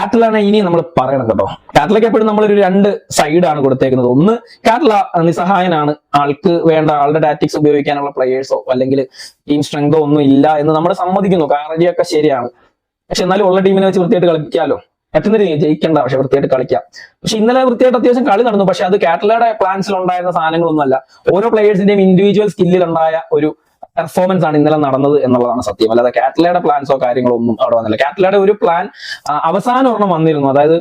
കാറ്റലാണ് ഇനി നമ്മൾ പറയണം കേട്ടോ. കാറ്റലക്ക് എപ്പോഴും നമ്മളൊരു രണ്ട് സൈഡാണ് കൊടുത്തേക്കുന്നത്. ഒന്ന്, കാറ്റല നിസ്സഹായനാണ്, ആൾക്ക് വേണ്ട ആളുടെ ടാറ്റിക്സ് ഉപയോഗിക്കാനുള്ള പ്ലെയേഴ്സോ അല്ലെങ്കിൽ ടീം സ്ട്രെങ്തോ ഒന്നും ഇല്ല എന്ന് നമ്മൾ സമ്മതിക്കുന്നു. കാര്യമൊക്കെ ശരിയാണ്. പക്ഷെ എന്നാലും ഉള്ള ടീമിനെ വെച്ച് വൃത്തിയായിട്ട് കളിക്കാമല്ലോ. പറ്റുന്ന ജയിക്കേണ്ട, പക്ഷെ വൃത്തിയായിട്ട് കളിക്കാം. പക്ഷെ ഇന്നലെ വൃത്തിയായിട്ട് അത്യാവശ്യം കളി നടന്നു. പക്ഷെ അത് കാറ്റലയുടെ പ്ലാൻസിൽ ഉണ്ടായിരുന്ന സാധനങ്ങളൊന്നുമല്ല. ഓരോ പ്ലെയേഴ്സിന്റെയും ഇൻഡിവിജ്വൽ സ്കില്ലിലുണ്ടായ ഒരു പെർഫോമൻസ് ആണ് ഇന്നലെ നടന്നത് എന്നുള്ളതാണ് സത്യം. അല്ലാതെ കാറ്റലയുടെ പ്ലാൻസോ കാര്യങ്ങളോ ഒന്നും അവിടെ വന്നില്ല. കാറ്റലയുടെ ഒരു പ്ലാൻ അവസാനം ഒരെണ്ണം വന്നിരുന്നു. അതായത്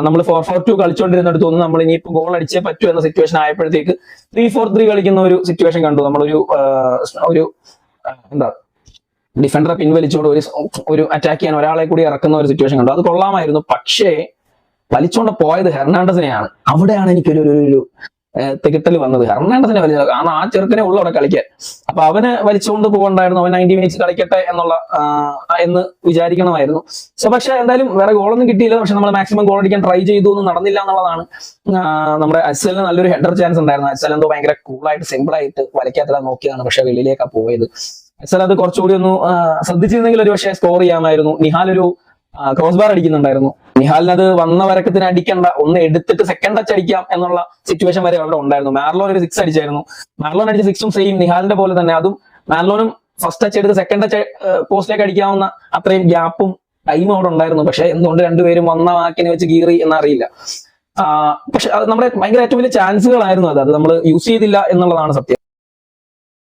നമ്മൾ 4-4-2 കളിച്ചുകൊണ്ടിരുന്നിടത്ത് തോന്നുന്നു നമ്മൾ ഇനിയിപ്പോൾ ഗോൾ അടിച്ചേ പറ്റൂ എന്ന സിറ്റുവേഷൻ ആയപ്പോഴത്തേക്ക് 3-4-3 കളിക്കുന്ന ഒരു സിറ്റുവേഷൻ കണ്ടു. നമ്മളൊരു എന്താ ഡിഫൻഡറെ പിൻവലിച്ചുകൊണ്ട് ഒരു അറ്റാക്ക് ചെയ്യാൻ ഒരാളെ കൂടി ഇറക്കുന്ന ഒരു സിറ്റുവേഷൻ കണ്ടു. അത് കൊള്ളാമായിരുന്നു. പക്ഷേ വലിച്ചുകൊണ്ട് പോയത് ഹെർണാണ്ടസിനെയാണ്. അവിടെയാണ് എനിക്കൊരു തികിട്ടൽ വന്നത്. ഹെർണാണ്ടസിനെ വലിച്ച, കാരണം ആ ചെറുക്കനെ ഉള്ളു അവിടെ കളിക്കാൻ. അപ്പൊ അവനെ വലിച്ചുകൊണ്ട് പോകണ്ടായിരുന്നു. അവൻ 90 മിനിറ്റ്സ് കളിക്കട്ടെ എന്ന് വിചാരിക്കണമായിരുന്നു. സോ പക്ഷെ എന്തായാലും വേറെ ഗോളൊന്നും കിട്ടിയില്ല. പക്ഷെ നമ്മൾ മാക്സിമം ഗോൾ അടിക്കാൻ ട്രൈ ചെയ്തു, ഒന്നും നടന്നില്ല എന്നുള്ളതാണ്. നമ്മുടെ അസലിന് നല്ലൊരു ഹെഡർ ചാൻസ് ഉണ്ടായിരുന്നു. അസൽ എന്തോ ഭയങ്കര കൂളായിട്ട് സിമ്പിളായിട്ട് വലയ്ക്കാത്തില്ല നോക്കിയതാണ്. പക്ഷെ വെളിയിലേക്കാണ് പോയത്. അസൽ അത് കുറച്ചുകൂടി ഒന്ന് ശ്രദ്ധിച്ചിരുന്നെങ്കിൽ ഒരു പക്ഷേ സ്കോർ ചെയ്യാമായിരുന്നു. നിഹാൽ ഒരു ക്രോസ് ബാർ അടിക്കുന്നുണ്ടായിരുന്നു. നിഹാലിന് അത് വന്ന വരക്കത്തിന് അടിക്കണ്ട, ഒന്ന് എടുത്തിട്ട് സെക്കൻഡ് ടച്ച് അടിക്കാം എന്നുള്ള സിറ്റുവേഷൻ വരെ അവിടെ ഉണ്ടായിരുന്നു. മാർലോൺ ഒരു 6 അടിച്ചായിരുന്നു. മാർലോൺ അടിച്ച 6ഉം സെയിം നിഹാലിന്റെ പോലെ തന്നെ. അതും മാർലോണും ഫസ്റ്റ് ടച്ച് എടുത്ത് സെക്കൻഡ് ടച്ച് പോസ്റ്റിലേക്ക് അടിക്കാവുന്ന അത്രയും ഗ്യാപ്പും ടൈമും അവിടെ ഉണ്ടായിരുന്നു. പക്ഷെ എന്തുകൊണ്ട് രണ്ടുപേരും വന്ന വാക്കിനെ വെച്ച് കീറി എന്നറിയില്ല. പക്ഷെ അത് നമ്മുടെ ഭയങ്കര ഏറ്റവും വലിയ ചാൻസുകളായിരുന്നു. അത് നമ്മൾ യൂസ് ചെയ്തില്ല എന്നുള്ളതാണ് സത്യം.